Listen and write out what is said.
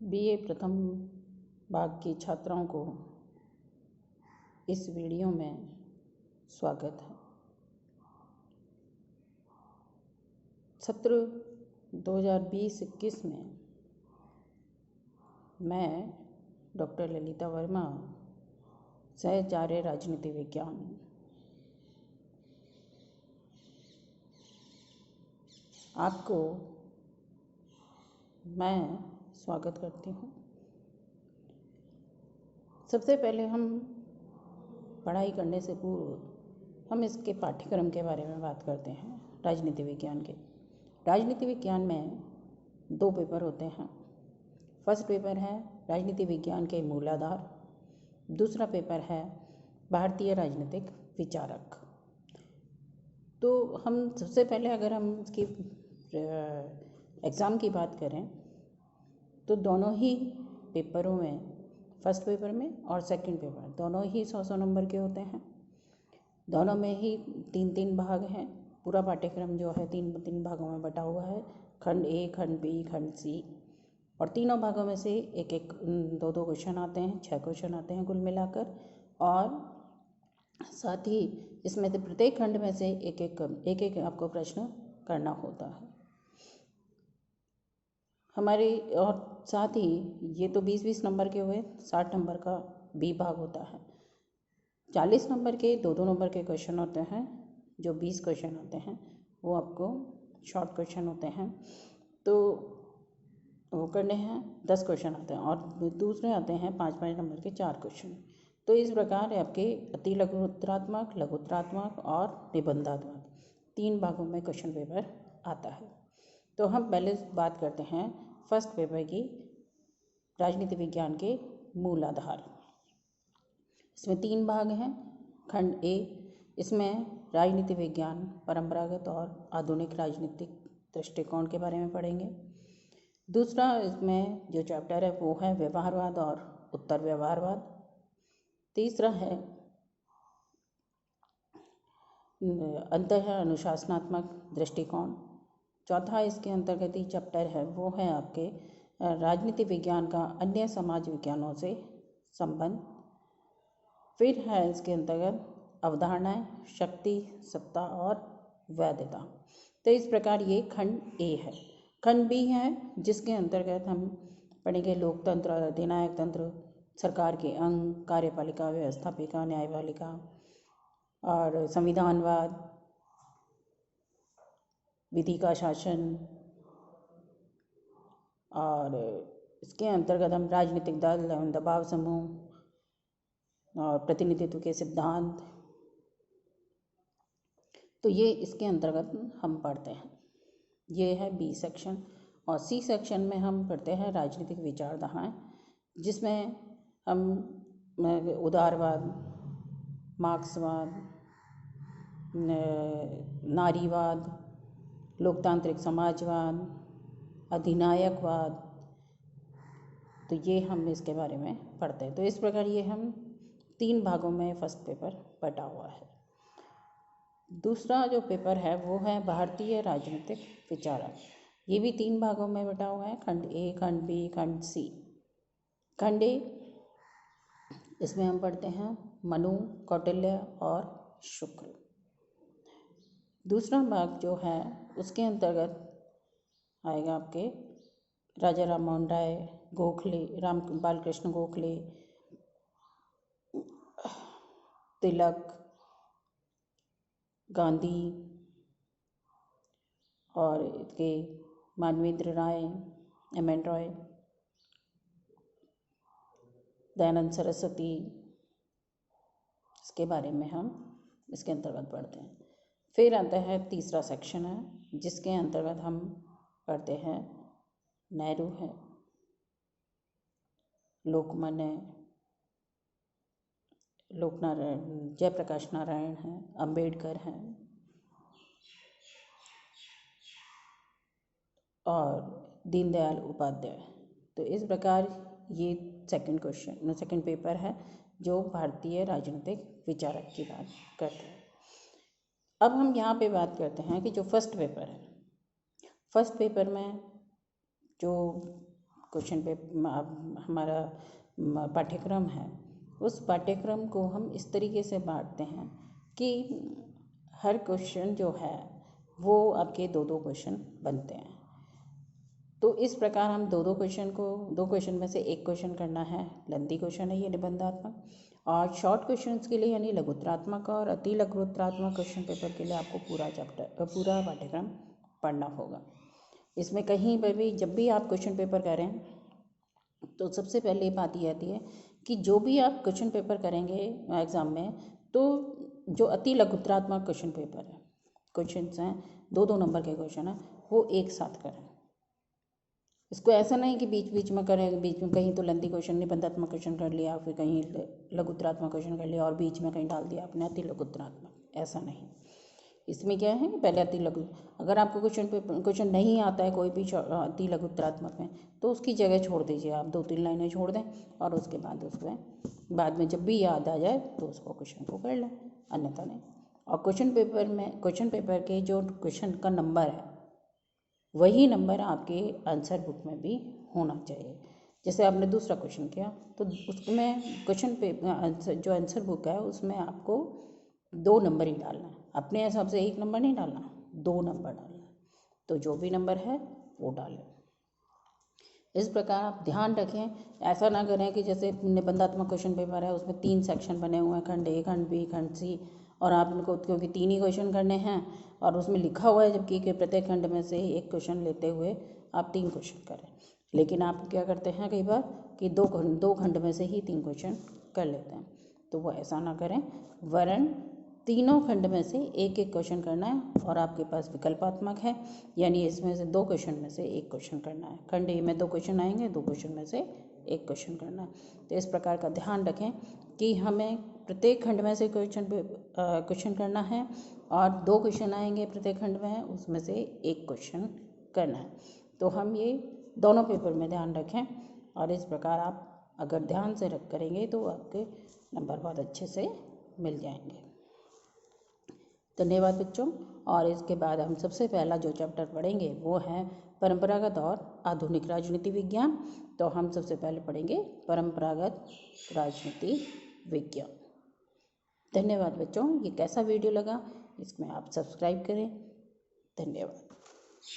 BA प्रथम भाग की छात्राओं को इस वीडियो में स्वागत है। सत्र 2020-21 में मैं डॉक्टर ललिता वर्मा, सहचार्य राजनीति विज्ञान, आपको मैं स्वागत करती हूँ। सबसे पहले हम पढ़ाई करने से पूर्व हम इसके पाठ्यक्रम के बारे में बात करते हैं। राजनीति विज्ञान के राजनीति विज्ञान में 2 पेपर होते हैं। फर्स्ट पेपर है राजनीति विज्ञान के मूलाधार, दूसरा पेपर है भारतीय राजनीतिक विचारक। तो हम सबसे पहले अगर हम इसकी एग्ज़ाम की बात करें तो दोनों ही पेपरों में, फर्स्ट पेपर में और सेकंड पेपर, दोनों ही 100 नंबर के होते हैं। दोनों में ही 3-3 भाग हैं। पूरा पाठ्यक्रम जो है 3 भागों में बटा हुआ है। खंड ए, खंड बी, खंड सी, और तीनों भागों में से एक 2 क्वेश्चन आते हैं। 6 क्वेश्चन आते हैं कुल मिलाकर, और साथ ही इसमें से प्रत्येक खंड में से एक आपको प्रश्न करना होता है हमारे। और साथ ही ये तो 20-20 नंबर के हुए। 60 नंबर का बी भाग होता है। 40 नंबर के 2-2 नंबर के क्वेश्चन होते हैं। जो 20 क्वेश्चन होते हैं वो आपको शॉर्ट क्वेश्चन होते हैं, तो वो करने हैं। 10 क्वेश्चन आते हैं, और दूसरे आते हैं 5-5 नंबर के 4 क्वेश्चन। तो इस प्रकार आपके अति लघु उत्तरात्मक, लघु उत्तरात्मक और निबंधात्मक 3 भागों में क्वेश्चन पेपर आता है। तो हम पहले बात करते हैं फर्स्ट पेपर की, राजनीति विज्ञान के मूलाधार। इसमें 3 भाग हैं। खंड ए, इसमें राजनीति विज्ञान, परंपरागत और आधुनिक राजनीतिक दृष्टिकोण के बारे में पढ़ेंगे। दूसरा इसमें जो चैप्टर है वो है व्यवहारवाद और उत्तर व्यवहारवाद। तीसरा है अंतः अनुशासनात्मक दृष्टिकोण। चौथा इसके अंतर्गत ही चैप्टर है वो है आपके राजनीति विज्ञान का अन्य समाज विज्ञानों से संबंध। फिर है इसके अंतर्गत अवधारणाएं, शक्ति, सत्ता और वैधता। तो इस प्रकार ये खंड ए है। खंड बी है जिसके अंतर्गत हम पढ़ेंगे लोकतंत्र और अधिनायक तंत्र, सरकार के अंग, कार्यपालिका, व्यवस्थापिका, न्यायपालिका और संविधानवाद, विधि का शासन, और इसके अंतर्गत हम राजनीतिक दल एवं दबाव समूह और प्रतिनिधित्व के सिद्धांत, तो ये इसके अंतर्गत हम पढ़ते हैं। ये है बी सेक्शन। और सी सेक्शन में हम पढ़ते हैं राजनीतिक विचारधाराएं, जिसमें हम उदारवाद, मार्क्सवाद, नारीवाद, लोकतांत्रिक समाजवाद, अधिनायकवाद, तो ये हम इसके बारे में पढ़ते हैं। तो इस प्रकार ये हम 3 भागों में फर्स्ट पेपर बटा हुआ है। दूसरा जो पेपर है वो है भारतीय राजनीतिक विचारक। ये भी 3 भागों में बटा हुआ है। खंड ए, खंड बी, खंड सी। खंड ए, इसमें हम पढ़ते हैं मनु, कौटिल्य और शुक्ल। दूसरा भाग जो है उसके अंतर्गत आएगा आपके राजा राम मोहन राय, गोखले, राम बालकृष्ण गोखले, तिलक, गांधी और इसके मानवेंद्र राय, एम.एन. रॉय, दयानंद सरस्वती, इसके बारे में हम इसके अंतर्गत पढ़ते हैं। फिर आता है तीसरा सेक्शन है जिसके अंतर्गत हम पढ़ते हैं नेहरू है, लोकमान्य, लोकनारायण, जयप्रकाश नारायण है, अंबेडकर हैं और दीनदयाल उपाध्याय। तो इस प्रकार ये सेकंड पेपर है जो भारतीय राजनीतिक विचारक की बात करते हैं। अब हम यहाँ पे बात करते हैं कि जो फर्स्ट पेपर है, फर्स्ट पेपर में जो क्वेश्चन पे हमारा पाठ्यक्रम है, उस पाठ्यक्रम को हम इस तरीके से बांटते हैं कि हर क्वेश्चन जो है वो आपके 2-2 क्वेश्चन बनते हैं। तो इस प्रकार हम दो क्वेश्चन में से एक क्वेश्चन करना है, लंबी क्वेश्चन है ये निबंधात्मक, और शॉर्ट क्वेश्चंस के लिए यानी लघुत्तरात्मक और अति लघुत्तरात्मक क्वेश्चन पेपर के लिए आपको पूरा पाठ्यक्रम पढ़ना होगा। इसमें कहीं पर भी जब भी आप क्वेश्चन पेपर करें तो सबसे पहले बात ये आती है कि जो भी आप क्वेश्चन पेपर करेंगे एग्ज़ाम में, तो जो अति लघुत्तरात्मक क्वेश्चन पेपर है, क्वेश्चंस हैं 2-2 नंबर के क्वेश्चन हैं, वो एक साथ करें। इसको ऐसा नहीं कि बीच बीच में करें, बीच में कहीं तो लंबी क्वेश्चन निबंधात्मक क्वेश्चन कर लिया, फिर कहीं लघुत्तरात्मक क्वेश्चन कर लिया और बीच में कहीं डाल दिया आपने अति लघुत्तरात्मक, ऐसा नहीं। इसमें क्या है, पहले अति लघु, अगर आपको क्वेश्चन नहीं आता है कोई भी अति लघुत्तरात्मक में, तो उसकी जगह छोड़ दीजिए, आप 2-3 लाइनें छोड़ दें और उसके बाद उसको बाद में जब भी याद आ जाए तो उसको क्वेश्चन को कर लें, अन्यथा नहीं। और क्वेश्चन पेपर के जो क्वेश्चन का नंबर है वही नंबर आपके आंसर बुक में भी होना चाहिए। जैसे आपने दूसरा क्वेश्चन किया तो उसमें क्वेश्चन पे जो आंसर बुक है उसमें आपको 2 नंबर ही डालना है, अपने हिसाब से 1 नंबर नहीं डालना, 2 नंबर डालना है। तो जो भी नंबर है वो डालें। इस प्रकार आप ध्यान रखें, ऐसा ना करें कि जैसे निबंधात्मक क्वेश्चन पेपर है उसमें 3 सेक्शन बने हुए हैं, खंड ए, खंड बी, खंड सी, और आप इनको क्योंकि 3 ही क्वेश्चन करने हैं और उसमें लिखा हुआ है जबकि कि प्रत्येक खंड में से एक क्वेश्चन लेते हुए आप 3 क्वेश्चन करें, लेकिन आप क्या करते हैं कई बार कि 2 खंड में से ही 3 क्वेश्चन कर लेते हैं। तो वो ऐसा ना करें, वरन तीनों खंड में से एक एक क्वेश्चन करना है और आपके पास विकल्पात्मक है, यानी इसमें से 2 क्वेश्चन में से एक क्वेश्चन करना है। खंड ए में 2 क्वेश्चन आएंगे, 2 क्वेश्चन में से एक क्वेश्चन करना है। तो इस प्रकार का ध्यान रखें कि हमें प्रत्येक खंड में से क्वेश्चन करना है और 2 क्वेश्चन आएंगे प्रत्येक खंड में, उसमें से एक क्वेश्चन करना है। तो हम ये दोनों पेपर में ध्यान रखें और इस प्रकार आप अगर ध्यान से करेंगे तो आपके नंबर बहुत अच्छे से मिल जाएंगे। धन्यवाद बच्चों। और इसके बाद हम सबसे पहला जो चैप्टर पढ़ेंगे वो है परंपरागत और आधुनिक राजनीति विज्ञान। तो हम सबसे पहले पढ़ेंगे परंपरागत राजनीति विज्ञान। धन्यवाद बच्चों। ये कैसा वीडियो लगा इसमें आप सब्सक्राइब करें। धन्यवाद।